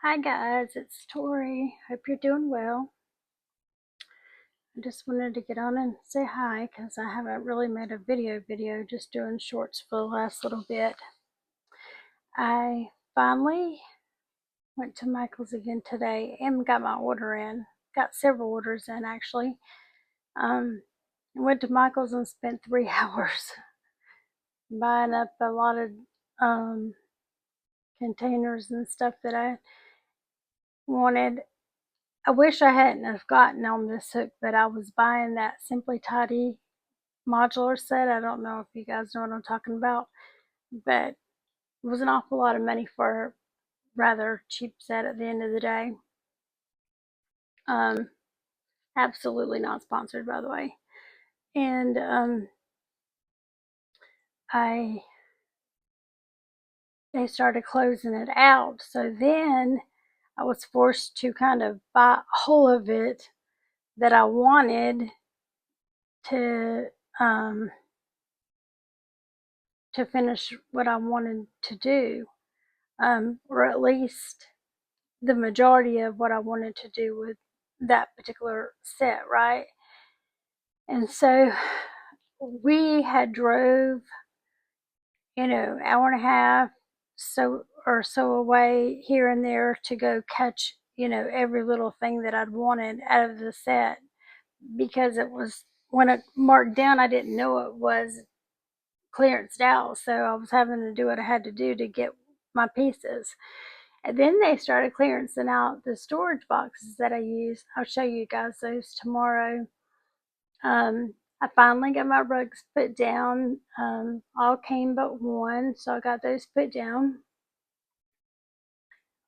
Hi guys, it's Tori. Hope you're doing well. I just wanted to get on and say hi because I haven't really made a video, just doing shorts for the last little bit. I finally went to Michael's again today and got my order in. Got several orders in actually. I went to Michael's and spent 3 hours buying up a lot of um, containers and stuff that I wanted. I wish I hadn't have gotten on this hook, but I was buying that Simply Tidy modular set. I don't know if you guys know what I'm talking about, but it was an awful lot of money for a rather cheap set at the end of the day. Um, Absolutely not sponsored, by the way. And I they started closing it out, so then I was forced to kind of buy all of it that I wanted to um, to finish what I wanted to do, or at least the majority of what I wanted to do with that particular set, right? And so we had drove, hour and a half so away here and there to go catch, every little thing that I'd wanted out of the set because it was when it marked down, I didn't know it was clearanced out, so I was having to do what I had to do to get my pieces. And then they started clearancing out the storage boxes that I use. I'll show you guys those tomorrow. I finally got my rugs put down. All came but one, so I got those put down.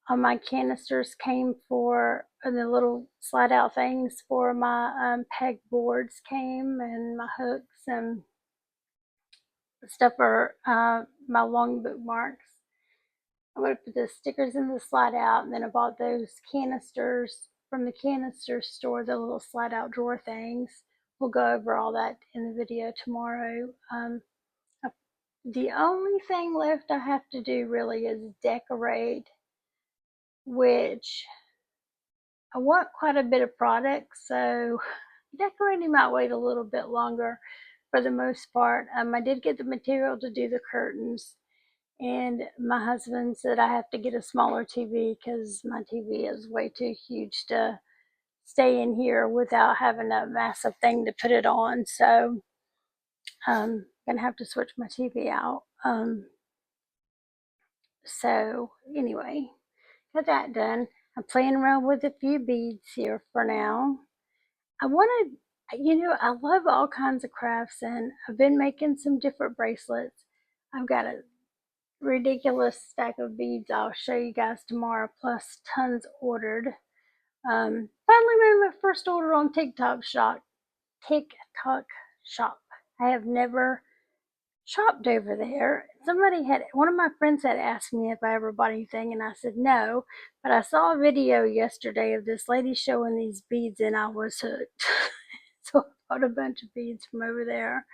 All my canisters came for the little slide out things for my peg boards came, and my hooks and stuff for my long bookmarks. I'm going to put the stickers in the slide out, and then I bought those canisters from the canister store, the little slide out drawer things. We'll go over all that in the video tomorrow. The only thing left I have to do really is decorate, which I want quite a bit of product, so decorating might wait a little bit longer for the most part. I did get the material to do the curtains. And my husband said I have to get a smaller TV because my TV is way too huge to stay in here without having a massive thing to put it on. So I'm gonna have to switch my TV out. So anyway, got that done. I'm playing around with a few beads here for now. I wanted, I love all kinds of crafts, and I've been making some different bracelets. I've got a ridiculous stack of beads I'll show you guys tomorrow, plus tons ordered. Finally made my first order on TikTok shop. I have never shopped over there. One of my friends had asked me if I ever bought anything, and I said no, but I saw a video yesterday of this lady showing these beads, and I was hooked. So I bought a bunch of beads from over there,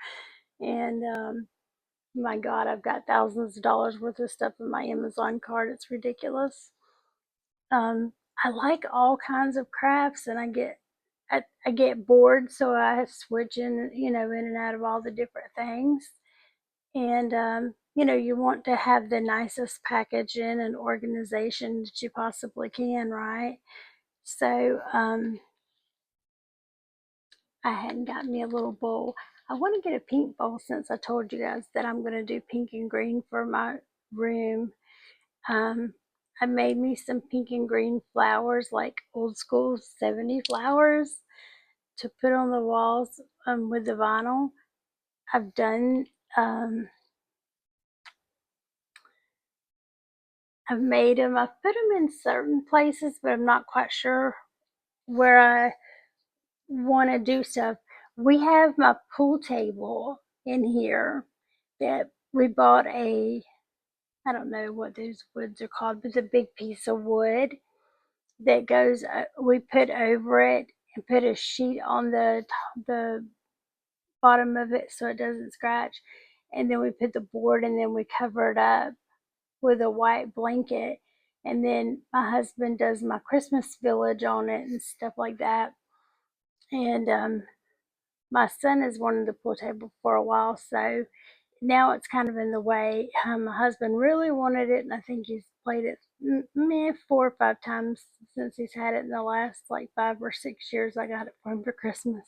and my God, I've got thousands of dollars worth of stuff in my Amazon cart. It's ridiculous. Um, I like all kinds of crafts, and I get bored, so I switch in and out of all the different things. And you want to have the nicest packaging and organization that you possibly can, right? So I hadn't got me a little bowl. I want to get a pink bowl since I told you guys that I'm going to do pink and green for my room. Um, I made me some pink and green flowers, like old school 70 flowers, to put on the walls with the vinyl. I've done, um, I've made them, I've put them in certain places, but I'm not quite sure where I want to do stuff. We have my pool table in here that we bought I don't know what those woods are called, but it's a big piece of wood that goes, we put over it and put a sheet on the bottom of it so it doesn't scratch. And then we put the board, and then we cover it up with a white blanket. And then my husband does my Christmas village on it and stuff like that. And my son has wanted the pool table for a while, so now it's kind of in the way. My husband really wanted it, and I think he's played it 4 or 5 times since he's had it in the last like 5 or 6 years. I got it for him for Christmas,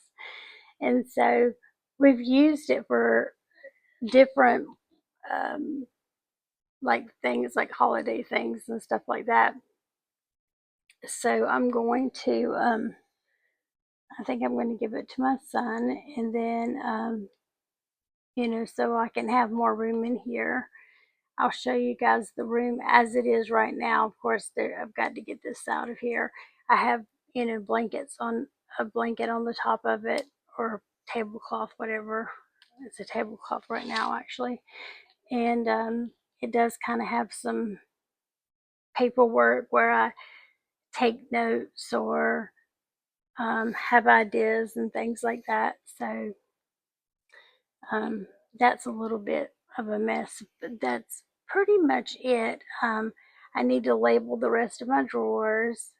and so we've used it for different um, like things, like holiday things and stuff like that. So I'm going to, I think I'm going to give it to my son, and then, so I can have more room in here. I'll show you guys the room as it is right now. Of course, I've got to get this out of here. I have, blankets on a blanket on the top of it, or tablecloth, whatever. It's a tablecloth right now, actually. And it does kind of have some paperwork where I take notes or have ideas and things like that. So um, that's a little bit of a mess, but that's pretty much it. I need to label the rest of my drawers.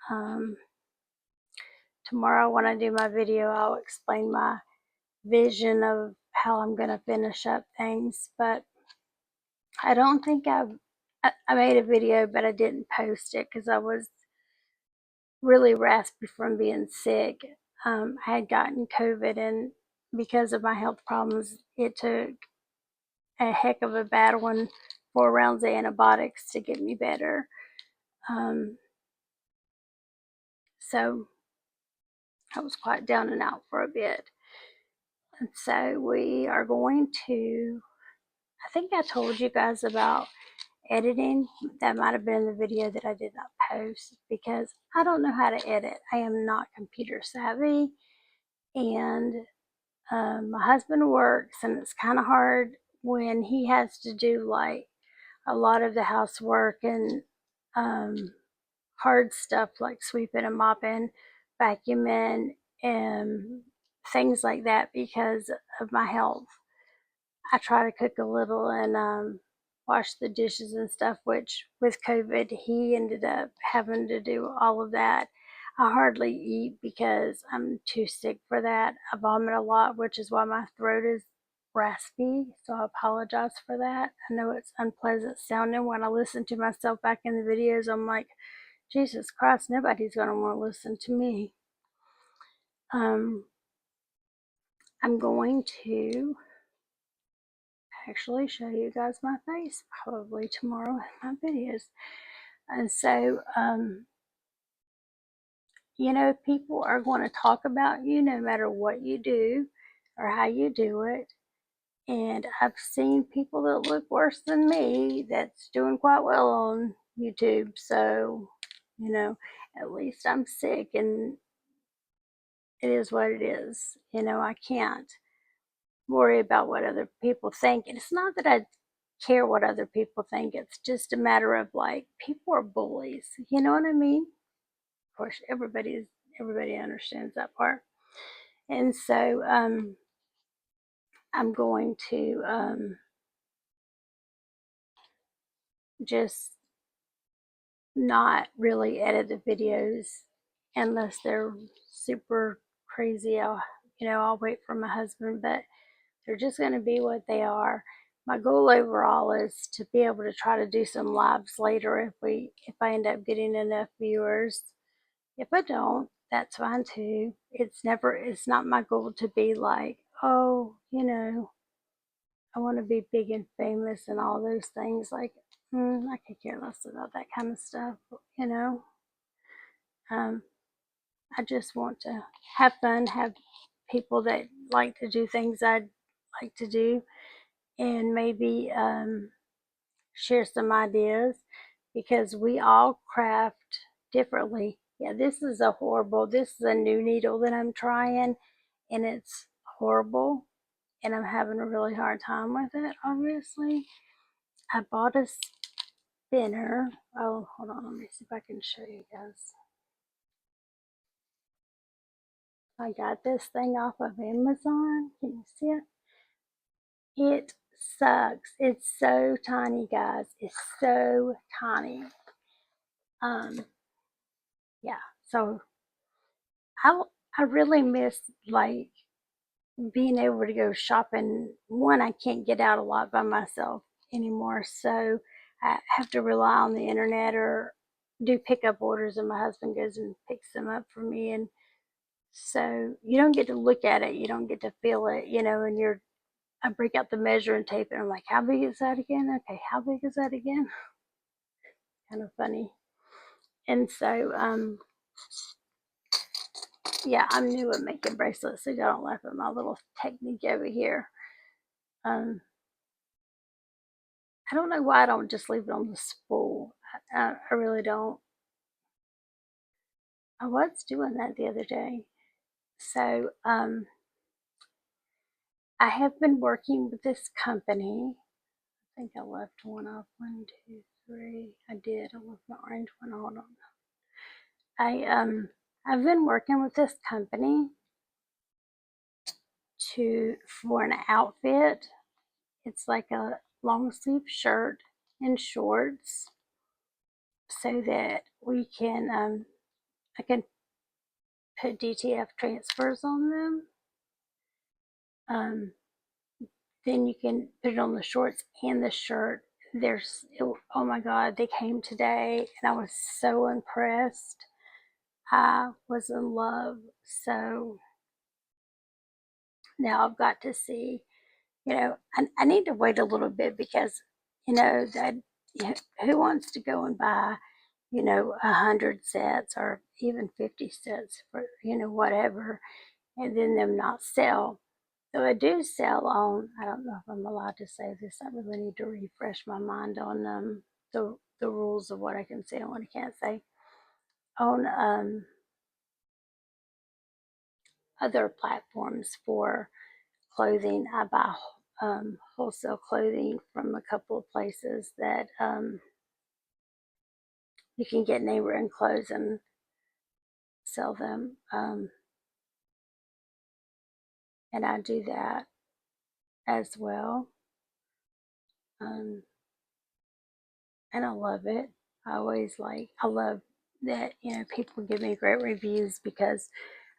Um, Tomorrow, when I do my video, I'll explain my vision of how I'm going to finish up things. But I don't think I made a video, but I didn't post it because I was really raspy from being sick. I had gotten COVID, and because of my health problems, it took a heck of a battle and 4 rounds of antibiotics to get me better. Um, so I was quite down and out for a bit. And so we are going to, I think I told you guys about editing. That might have been the video that I did not post because I don't know how to edit. I am not computer savvy, and my husband works, and it's kind of hard when he has to do like a lot of the housework and um, hard stuff like sweeping and mopping, vacuuming, and things like that because of my health. I try to cook a little and wash the dishes and stuff, which with COVID, he ended up having to do all of that. I hardly eat because I'm too sick for that. I vomit a lot, which is why my throat is raspy. So I apologize for that. I know it's unpleasant sounding when I listen to myself back in the videos. I'm like, Jesus Christ, nobody's going to want to listen to me. Um, I'm going to actually show you guys my face probably tomorrow in my videos. And so, people are going to talk about you no matter what you do or how you do it. And I've seen people that look worse than me that's doing quite well on YouTube. So, at least I'm sick and it is what it is. I can't worry about what other people think. And it's not that I care what other people think. It's just a matter of like people are bullies. You know what I mean? Of course, everybody understands that part. And so I'm going to just not really edit the videos unless they're super crazy. I'll wait for my husband, but they're just going to be what they are. My goal overall is to be able to try to do some lives later if I end up getting enough viewers. If I don't, that's fine too. It's not my goal to be like, oh, I want to be big and famous and all those things. Like, I could care less about that kind of stuff, you know. Um, I just want to have fun, have people that like to do things I'd like to do, and maybe share some ideas because we all craft differently. Yeah, this is a new needle that I'm trying, and it's horrible, and I'm having a really hard time with it, obviously. I bought a spinner. Oh, hold on, let me see if I can show you guys. I got this thing off of Amazon. Can you see it? It sucks. It's so tiny, guys. It's so tiny. Um, yeah, so I I really miss like being able to go shopping. One, I can't get out a lot by myself anymore, so I have to rely on the internet or do pickup orders, and my husband goes and picks them up for me. And so you don't get to look at it, you don't get to feel it, and I break out the measuring tape and I'm like, how big is that again? Okay, how big is that again? Kind of funny. And so, yeah, I'm new at making bracelets, so y'all don't laugh at my little technique over here. Um, I don't know why I don't just leave it on the spool. I really don't. I was doing that the other day. So, I have been working with this company. I think I left one off. One, two, three. I did. I left my orange one. Hold on. I've been working with this company to for an outfit. It's like a long sleeve shirt and shorts, so that we can I can put DTF transfers on them. Um, then you can put it on the shorts and the shirt. Oh my god, they came today and I was so impressed. I was in love. So now I've got to see, I need to wait a little bit because, that who wants to go and buy, 100 sets or even 50 sets for, whatever, and then them not sell. So I do sell on, I don't know if I'm allowed to say this. I really need to refresh my mind on the rules of what I can say and what I can't say. On other platforms for clothing, I buy wholesale clothing from a couple of places that you can get name brand clothes and sell them. And I do that as well. Um, and I love it. I love that, people give me great reviews because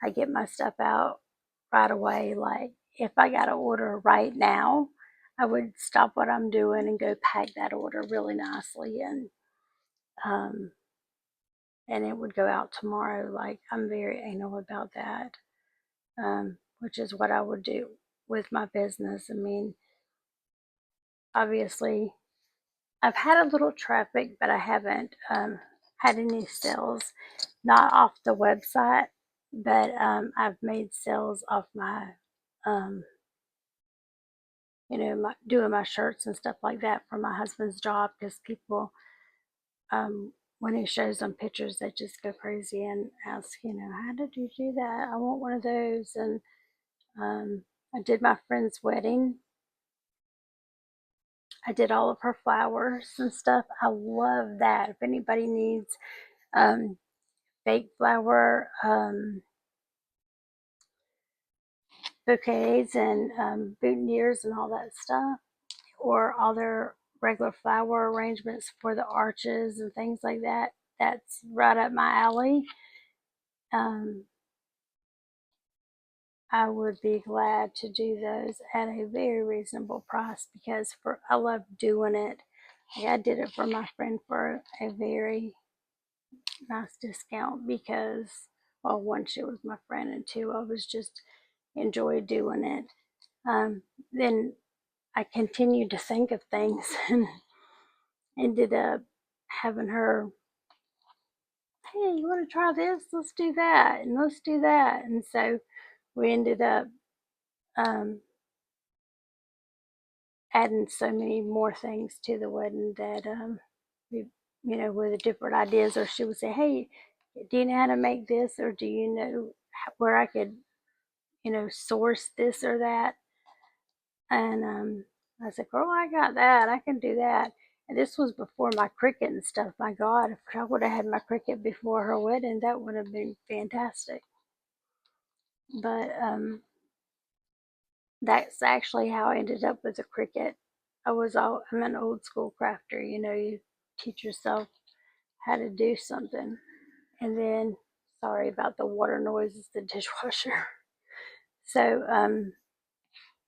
I get my stuff out right away. Like, if I got to order right now, I would stop what I'm doing and go pack that order really nicely, um, and it would go out tomorrow. Like, I'm very anal about that, which is what I would do with my business. I mean, obviously, I've had a little traffic, but I haven't had any sales, not off the website, but I've made sales off my, um, doing my shirts and stuff like that for my husband's job, because people, when he shows them pictures, they just go crazy and ask, how did you do that? I want one of those. And I did my friend's wedding. I did all of her flowers and stuff. I love that. If anybody needs um, fake flower bouquets and boutonnieres and all that stuff, or all their regular flower arrangements for the arches and things like that, that's right up my alley. Um, I would be glad to do those at a very reasonable price because I love doing it. Like, I did it for my friend for a very nice discount because, well, one, she was my friend, and two, I was just enjoy doing it. Then I continued to think of things and ended up having her, hey, you want to try this? Let's do that, and let's do that. And so we ended up um, adding so many more things to the wedding that we, with the different ideas. Or she would say, hey, do you know how to make this? Or do you know where I could, source this or that? And I said, girl, I got that. I can do that. And this was before my Cricut and stuff. My God, if I would have had my Cricut before her wedding, that would have been fantastic. But that's actually how I ended up with the Cricut. I'm an old school crafter. You teach yourself how to do something. And then, sorry about the water noise, it's the dishwasher. So,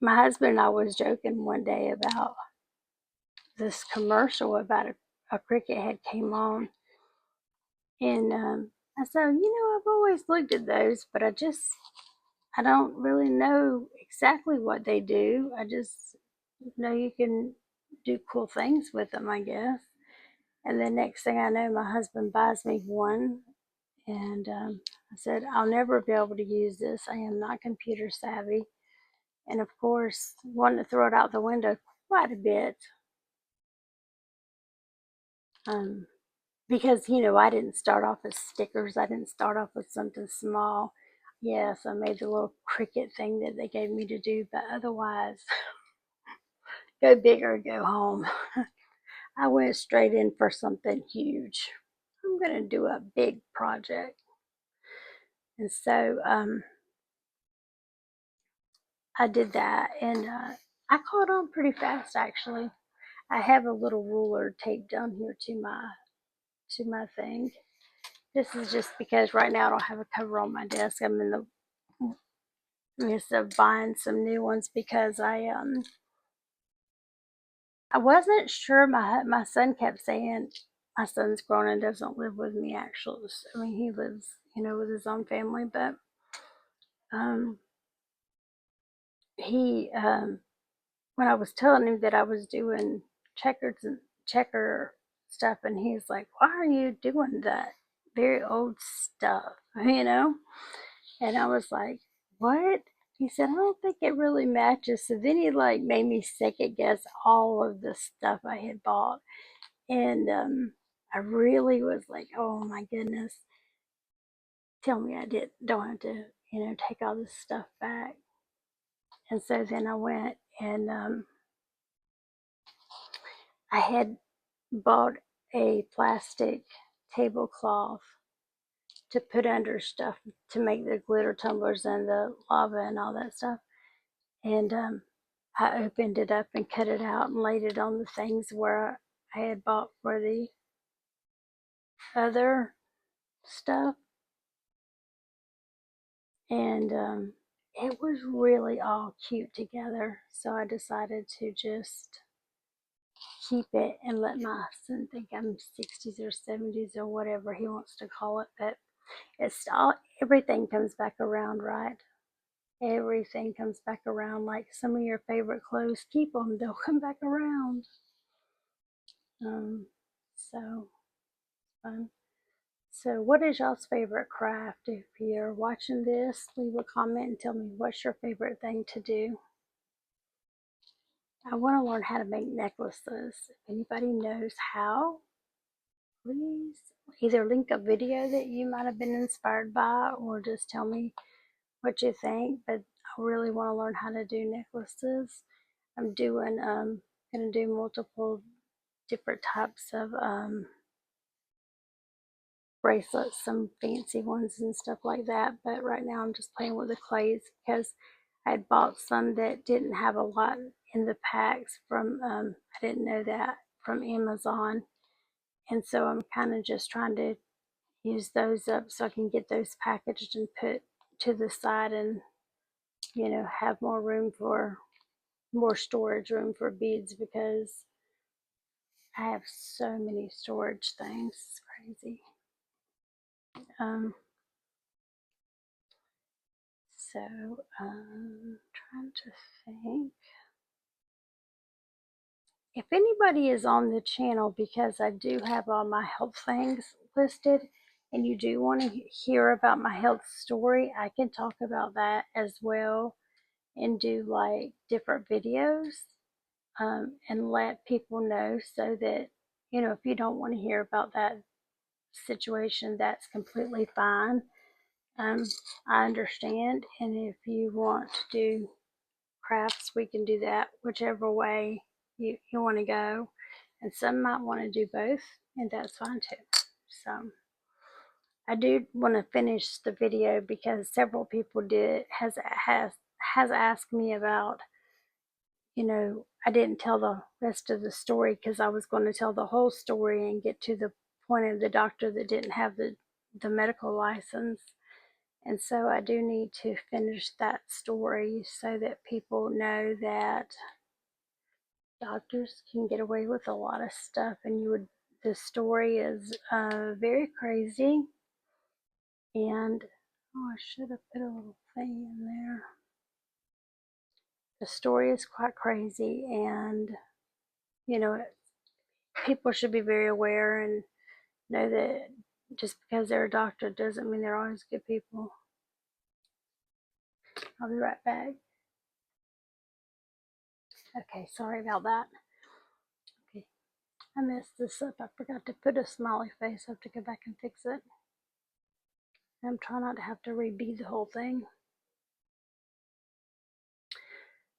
my husband and I was joking one day about this commercial about a cricket had came on, and I said, I've always looked at those, but I don't really know exactly what they do. I just know you can do cool things with them, I guess. And the next thing I know, my husband buys me one, and I said, I'll never be able to use this. I am not computer savvy. And of course, wanted to throw it out the window quite a bit. Um, because I didn't start off with stickers. I didn't start off with something small. Yes, I made the little cricket thing that they gave me to do, but otherwise, go big or go home. I went straight in for something huge. I'm going to do a big project. And so I did that, and I caught on pretty fast actually. I have a little ruler taped down here to my thing. This is just because right now I don't have a cover on my desk. I'm in the midst of buying some new ones because I wasn't sure. My son kept saying my son's grown and doesn't live with me actually. I mean he lives with his own family, but um he when I was telling him that I was doing checkers and checker stuff, and he's like, "Why are you doing that very old stuff?" And I was like, "What?" He said, "I don't think it really matches." So then he like made me second guess all of the stuff I had bought, and I really was like, "Oh my goodness, tell me don't have to take all this stuff back." And so then I went and I had bought a plastic tablecloth to put under stuff to make the glitter tumblers and the lava and all that stuff. And I opened it up and cut it out and laid it on the things where I had bought for the other stuff. And it was really all cute together. So I decided to just keep it and let my son think I'm 60s or 70s or whatever he wants to call it. But it's all, everything comes back around, right? Everything comes back around. Like some of your favorite clothes, keep them, they'll come back around. So fun. So, what is y'all's favorite craft? If you're watching this, leave a comment and tell me what's your favorite thing to do. I want to learn how to make necklaces. If anybody knows how, please either link a video that you might have been inspired by or just tell me what you think. But I really want to learn how to do necklaces. I'm gonna do multiple different types of bracelets, some fancy ones and stuff like that. But right now I'm just playing with the clays because I had bought some that didn't have a lot in the packs from I didn't know that, from Amazon. And so I'm kind of just trying to use those up so I can get those packaged and put to the side, and have more storage room for beads, because I have so many storage things. It's crazy. Um, trying to think. If anybody is on the channel, because I do have all my health things listed, and you do want to hear about my health story, I can talk about that as well and do like different videos, and let people know, so that, if you don't want to hear about that situation, that's completely fine. Um, I understand. And if you want to do crafts, we can do that whichever way you want to go. And some might want to do both, and that's fine too. So I do want to finish the video because several people has asked me about, I didn't tell the rest of the story because I was going to tell the whole story and get to the appointed the doctor that didn't have the medical license. And so I do need to finish that story so that people know that doctors can get away with a lot of stuff. And the story is very crazy. And, oh, I should have put a little thing in there. The story is quite crazy, and, you know, people should be very aware and know that just because they're a doctor doesn't mean they're always good people. I'll be right back. Okay, sorry about that. Okay, I messed this up. I forgot to put a smiley face. I have to go back and fix it. I'm trying not to have to rebeat the whole thing.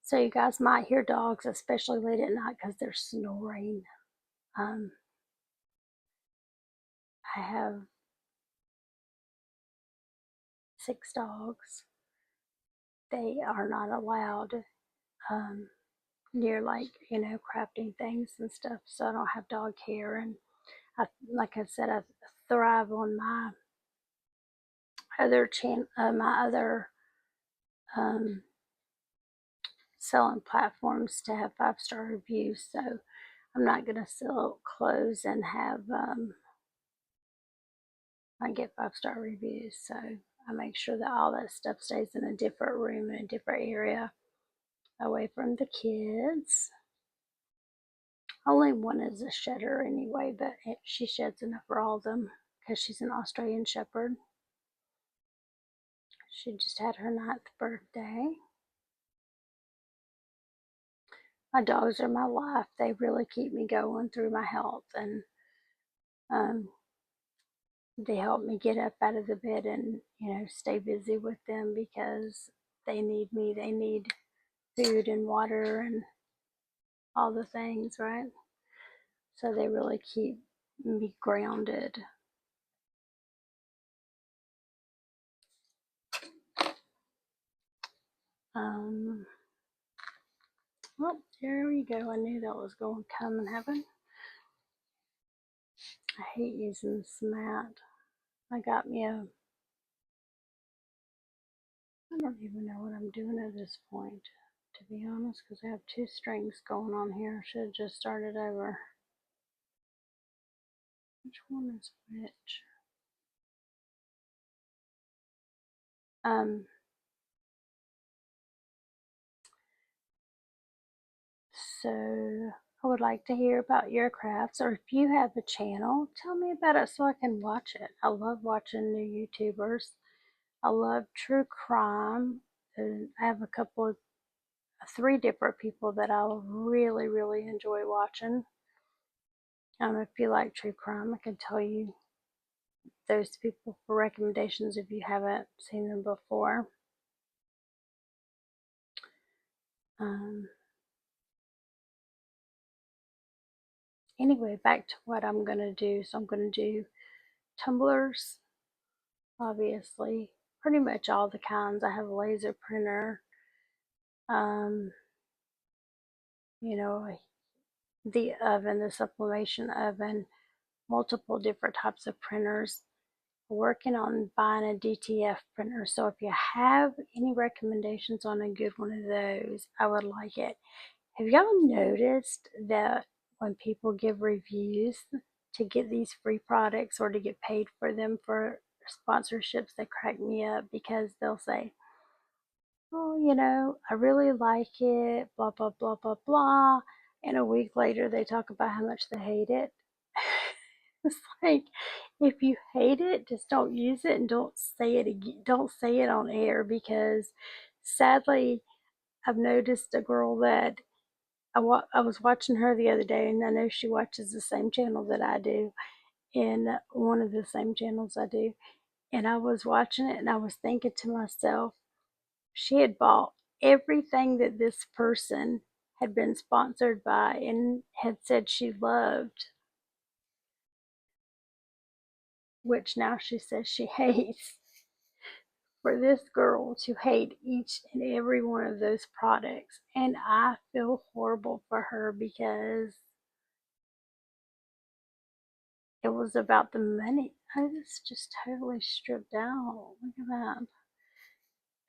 So you guys might hear dogs, especially late at night, because they're snoring. I have 6 dogs. They are not allowed near, like, crafting things and stuff, so I don't have dog hair. And like I said, I thrive on my other um, selling platforms to have 5-star reviews. So I'm not gonna sell clothes and have I get 5-star reviews. So I make sure that all that stuff stays in a different room, in a different area, away from the kids. Only one is a shedder anyway, but she sheds enough for all of them because she's an Australian Shepherd. She just had her 9th birthday. My dogs are my life. They really keep me going through my health, and um, they help me get up out of the bed and stay busy with them because they need me. They need food and water and all the things, right? So they really keep me grounded. Well, there we go. I knew that was going to come and happen. I hate using this mat. I got me a, I don't even know what I'm doing at this point, to be honest, because I have 2 strings going on here. I should have just started over. Which one is which? So I would like to hear about your crafts, or if you have a channel, tell me about it so I can watch it. I love watching new YouTubers. I love true crime. And I have a couple of 3 different people that I really, really enjoy watching. If you like true crime, I can tell you those people for recommendations if you haven't seen them before. Anyway, back to what I'm going to do. So I'm going to do tumblers, obviously, pretty much all the kinds. I have a laser printer, um, you know, the oven, the sublimation oven, multiple different types of printers. Working on buying a DTF printer. So if you have any recommendations on a good one of those, I would like it. Have y'all noticed that when people give reviews to get these free products or to get paid for them for sponsorships, they crack me up because they'll say, oh, I really like it, blah, blah, blah, blah, blah. And a week later, they talk about how much they hate it. It's like, if you hate it, just don't use it and don't say it again. Don't say it on air, because sadly, I've noticed a girl that I was watching her the other day, and I know she watches the same channel that I do, and one of the same channels I do. And I was watching it, and I was thinking to myself, she had bought everything that this person had been sponsored by and had said she loved, which now she says she hates. For this girl to hate each and every one of those products. And I feel horrible for her because it was about the money. I was just totally stripped out. Look at that.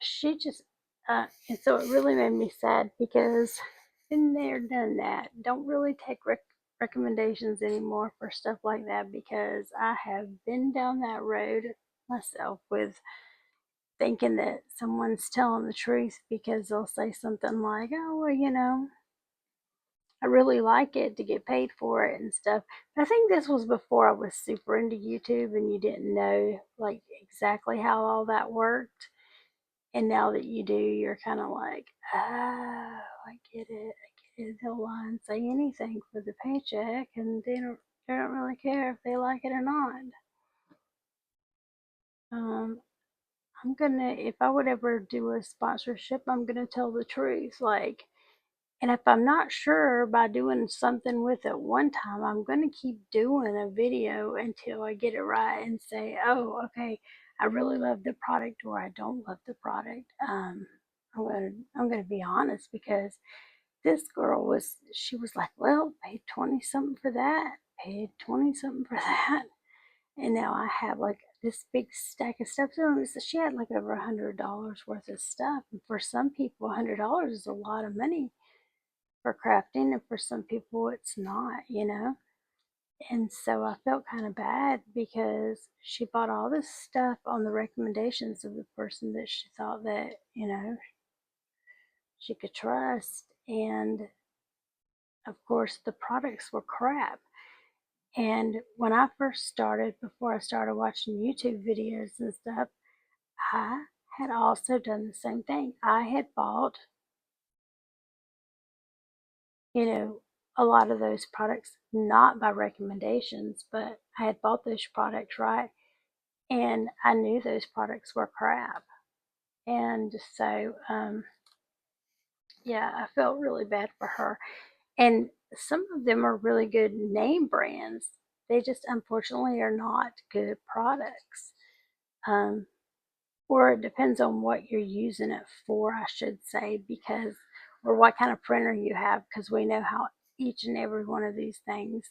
She just, and so it really made me sad because been there, done that. Don't really take recommendations anymore for stuff like that because I have been down that road myself with thinking that someone's telling the truth because they'll say something like, oh, well, I really like it to get paid for it and stuff. But I think this was before I was super into YouTube and you didn't know like exactly how all that worked. And now that you do, you're kind of like, oh, I get it. I get it. They'll lie and say anything for the paycheck, and they don't really care if they like it or not. Um, I'm gonna, if I would ever do a sponsorship, I'm gonna tell the truth. Like, and if I'm not sure by doing something with it one time, I'm going to keep doing a video until I get it right and say, oh, okay, I really love the product or I don't love the product. I'm gonna be honest because this girl she was like, well, paid 20 something for that, paid 20 something for that. And now I have like this big stack of stuff. So she had like over $100 worth of stuff. And for some people, $100 is a lot of money for crafting, and for some people it's not. And so I felt kind of bad because she bought all this stuff on the recommendations of the person that she thought that she could trust, and of course the products were crap. And when I first started, before I started watching YouTube videos and stuff, I had also done the same thing. I had bought you know, a lot of those products not by recommendations, but I had bought those products, right? And I knew those products were crap. And so, yeah, I felt really bad for her. And some of them are really good name brands. They just unfortunately are not good products. Um, or it depends on what you're using it for, I should say, because, or what kind of printer you have, because we know how each and every one of these things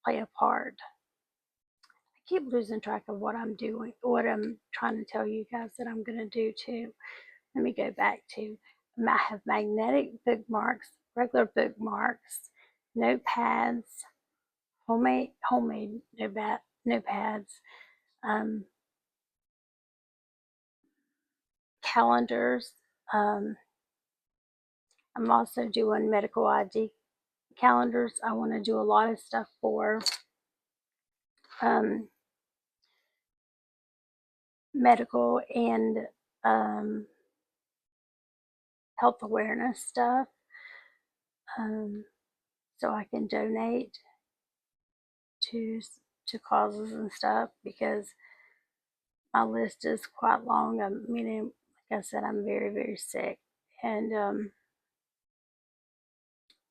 play a part. I keep losing track of what I'm doing, what I'm trying to tell you guys that I'm going to do too. Let me go back to I have magnetic bookmarks, regular bookmarks, notepads, homemade notepads, um, calendars. Um, I'm also doing medical ID calendars. I want to do a lot of stuff for um, medical and um, health awareness stuff, um, so I can donate to to causes and stuff because my list is quite long. I mean, like I said, I'm very very sick, and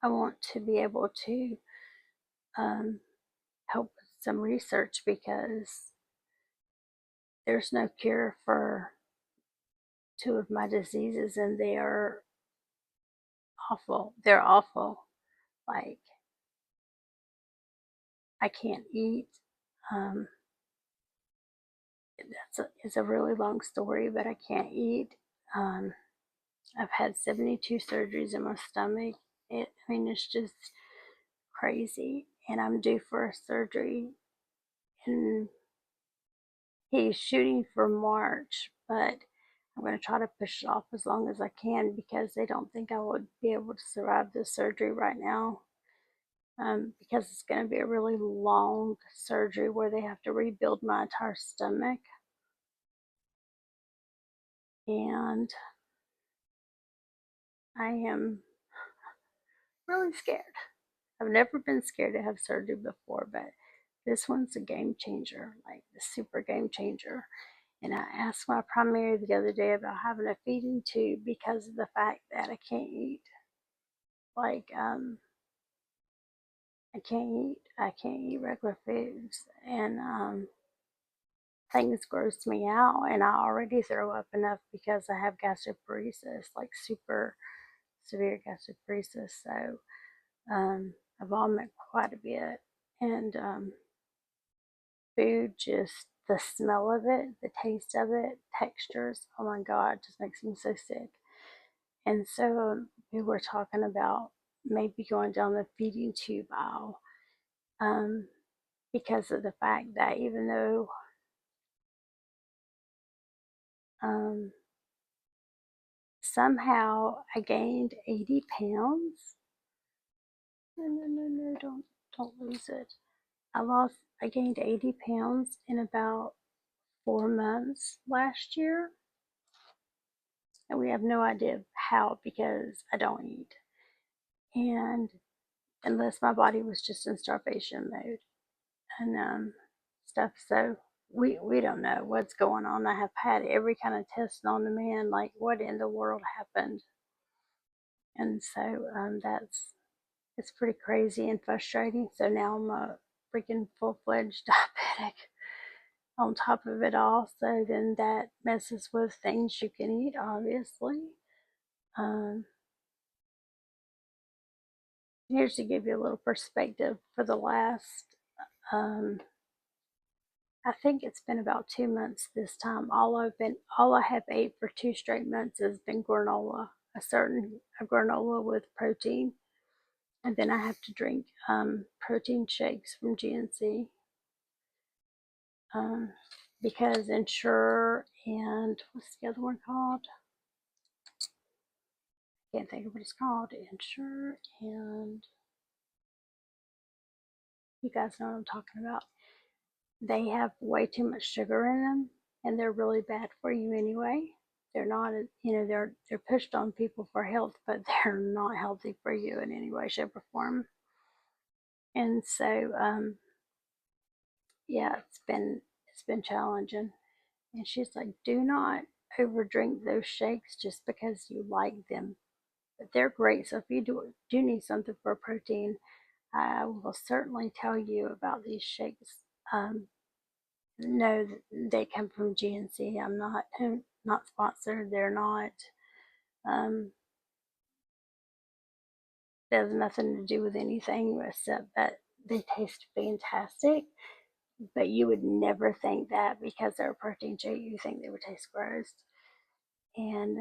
I want to be able to um, help with some research because there's no cure for two of my diseases, and they are awful. They're awful. Like I can't eat. Um, it's a really long story, but I can't eat. Um, I've had 72 surgeries in my stomach. I mean, it's just crazy. And I'm due for a surgery, and he's shooting for March, but I'm going to try to push it off as long as I can because they don't think I would be able to survive this surgery right now. Because it's going to be a really long surgery where they have to rebuild my entire stomach. And I am really scared. I've never been scared to have surgery before, but this one's a game changer, like the super game changer. And I asked my primary the other day about having a feeding tube because of the fact that I can't eat. Like, I can't eat. I can't eat regular foods, and things gross me out. And I already throw up enough because I have gastroparesis, like super severe gastroparesis. So I vomit quite a bit, and food, just the smell of it, the taste of it, textures, oh my God, just makes me so sick. And so we were talking about maybe going down the feeding tube aisle, um, because of the fact that even though um, somehow I gained 80 pounds. No, no, no, no, don't lose it. I gained 80 pounds in about 4 months last year. And we have no idea how because I don't eat. And unless my body was just in starvation mode and stuff. So we don't know what's going on. I have had every kind of test on the man, like what in the world happened. And so that's it's pretty crazy and frustrating. So now I'm a freaking full-fledged diabetic on top of it all. So then that messes with things you can eat, obviously. Um, Here's to give you a little perspective for the last, um, I think it's been about 2 months this time. All I have ate for 2 straight months has been granola, a granola with protein. And then I have to drink protein shakes from GNC, um, because Ensure and what's the other one called? I can't think of what it's called. Ensure and you guys know what I'm talking about. They have way too much sugar in them, and they're really bad for you anyway. They're not, they're pushed on people for health, but they're not healthy for you in any way, shape, or form. And so, yeah, it's been challenging. And she's like, do not overdrink those shakes just because you like them. But they're great. So if you do need something for protein, I will certainly tell you about these shakes. Um, no, they come from GNC. I'm not sponsored. They're not. Um, there's nothing to do with anything except that they taste fantastic. But you would never think that because they're a protein shake, you think they would taste gross. And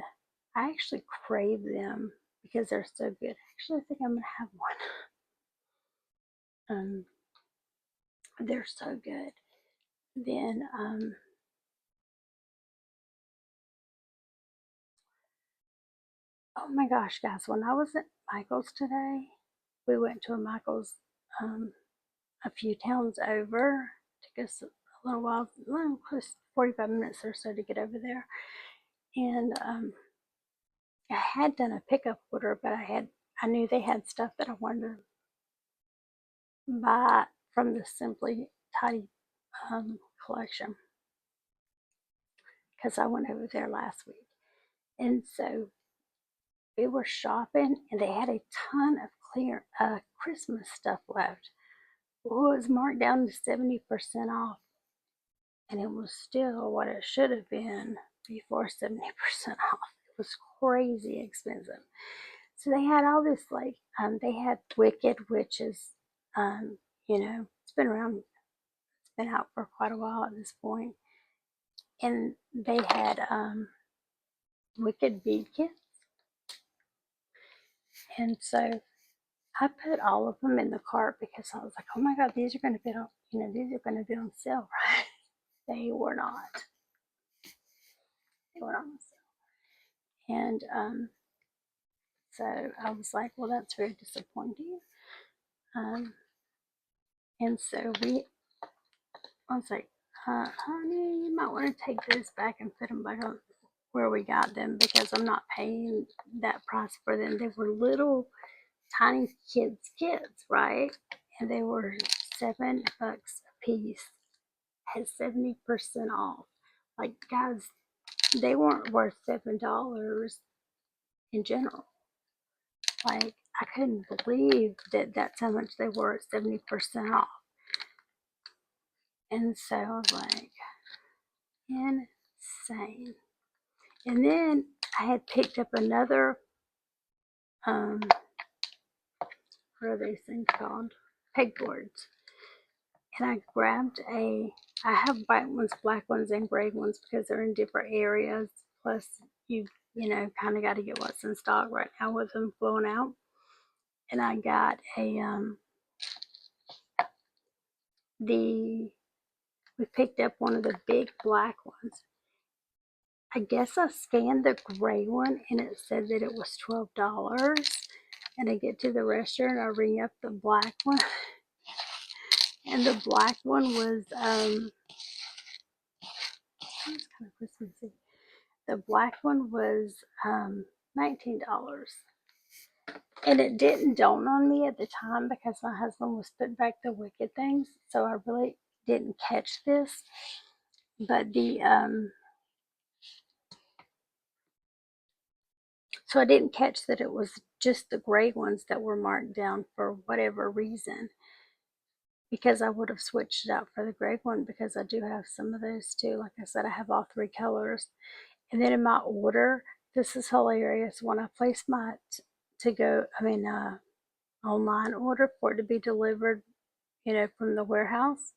I actually crave them because they're so good. Actually, I think I'm gonna have one. They're so good. Then, oh my gosh, guys, when I was at Michael's today, we went to a Michael's um, a few towns over. Took us a little while, close 45 minutes or so to get over there. And I had done a pickup order, but I knew they had stuff that I wanted to buy from the Simply Tidy collection because I went over there last week. And so we were shopping and they had a ton of clear Christmas stuff left. Well, it was marked down to 70% off, and it was still what it should have been before 70% off. It was crazy expensive. So they had all this, like, they had Wicked, which is, it's been around, it's been out for quite a while at this point. And they had Wicked bead kits. And so I put all of them in the cart because I was like, oh my God, these are going to be on, these are going to be on sale, right? They were not. They were not on sale. And so I was like, well, that's very disappointing. Um, and so I was like, honey, you might want to take those back and put them back on where we got them because I'm not paying that price for them. They were little tiny kids, right? And they were $7 a piece at 70% off. Like, guys, they weren't worth $7 in general. Like, I couldn't believe that that's how much they were at 70% off. And so I was like, insane. And then I had picked up another, um, what are these things called? Pegboards. And I grabbed a I have white ones, black ones, and gray ones because they're in different areas. Plus, kind of got to get what's in stock right now with them flowing out. And I got we picked up one of the big black ones. I guess I scanned the gray one and it said that it was $12. And I get to the restaurant, I ring up the black one, and the black one was it's kind of Christmassy. The black one was $19. And it didn't dawn on me at the time because my husband was putting back the wicked things, so I really didn't catch this. But so I didn't catch that it was just the gray ones that were marked down for whatever reason. Because I would have switched it out for the gray one because I do have some of those too. Like I said, I have all three colors. And then in my order, this is hilarious. When I placed my online order for it to be delivered, from the warehouse,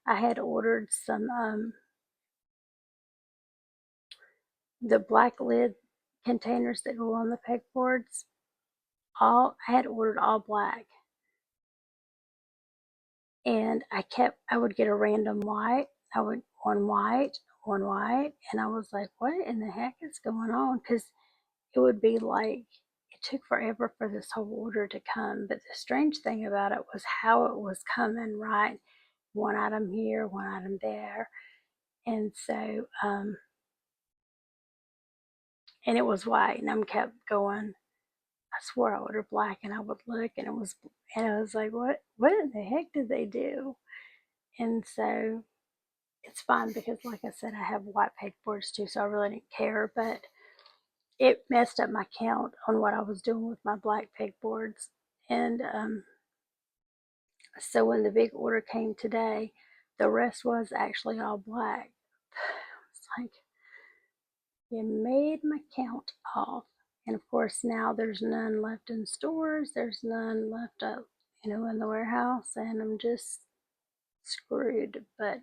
I had ordered some the black lid containers that go on the pegboards. I had ordered all black, and I would get a random white. I would one white, and I was like, what in the heck is going on? Because it would be like it took forever for this whole order to come. But the strange thing about it was how it was coming, right? One item here, one item there. And so, and it was white, and I kept going. I swore I ordered black, and I would look, and I was like, what in the heck did they do? And so it's fine because, like I said, I have white pegboards too, so I really didn't care. But it messed up my count on what I was doing with my black pegboards. And so when the big order came today, the rest was actually all black. It's like, you made my count off. And of course, now there's none left in stores, there's none left up, in the warehouse, and I'm just screwed. But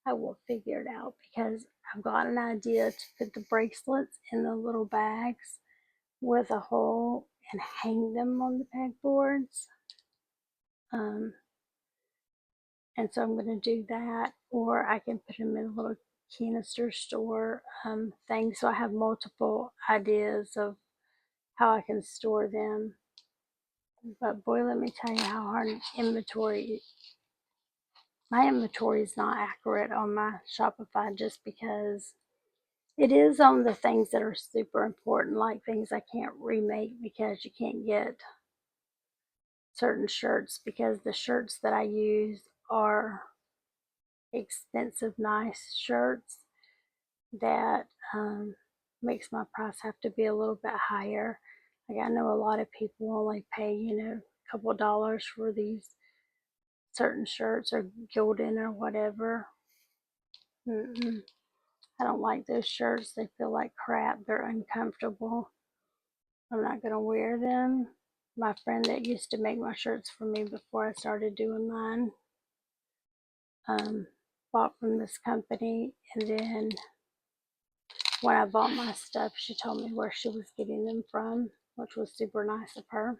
I will figure it out because I've got an idea to put the bracelets in the little bags with a hole and hang them on the pegboards. Um, and so I'm going to do that, or I can put them in a little canister store thing. So I have multiple ideas of how I can store them. But boy, let me tell you how hard my inventory is not accurate on my Shopify just because it is on the things that are super important, like things I can't remake because you can't get certain shirts because the shirts that I use are expensive, nice shirts that makes my price have to be a little bit higher. Like I know a lot of people only pay, a couple of dollars for these certain shirts or Gildan or whatever. Mm-mm. I don't like those shirts. They feel like crap. They're uncomfortable. I'm not going to wear them. My friend that used to make my shirts for me before I started doing mine bought from this company. And then when I bought my stuff, she told me where she was getting them from, which was super nice of her.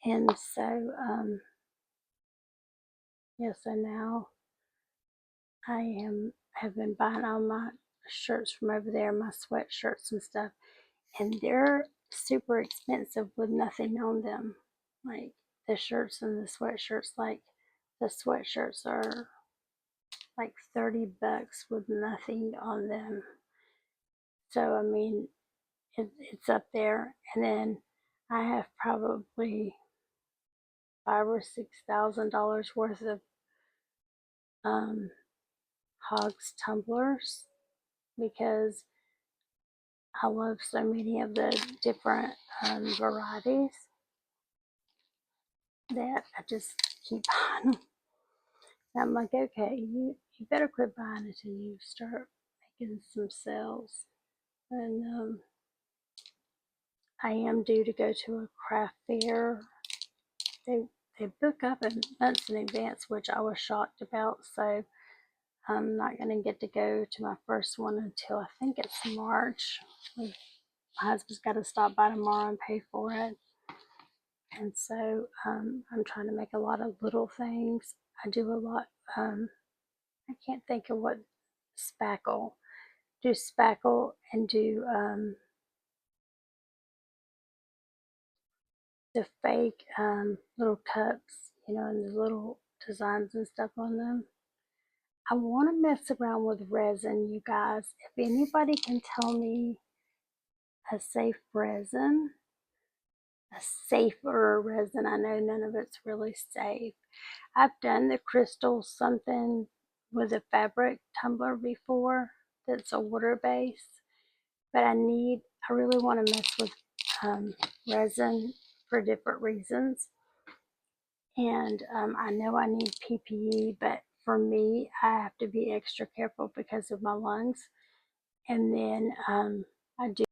And so, so now have been buying all my shirts from over there, my sweatshirts and stuff, and they're super expensive with nothing on them. Like the shirts and the sweatshirts, like the sweatshirts are like $30 with nothing on them. So I mean, it's up there. And then I have probably $5,000 or $6,000 worth of um, Hogs tumblers because I love so many of the different varieties that I just keep buying them. And I'm like, okay, you better quit buying until you start making some sales. And I am due to go to a craft fair. They they book up in months in advance, which I was shocked about. So I'm not going to get to go to my first one until I think it's March. My husband's got to stop by tomorrow and pay for it. And so I'm trying to make a lot of little things. I do a lot. I can't think of what spackle. Do spackle and do the fake little cups, and the little designs and stuff on them. I want to mess around with resin, you guys. If anybody can tell me a safe resin, a safer resin, I know none of it's really safe. I've done the crystal something with a fabric tumbler before that's a water base, but I really want to mess with resin for different reasons. And I know I need PPE, but for me, I have to be extra careful because of my lungs. And then I do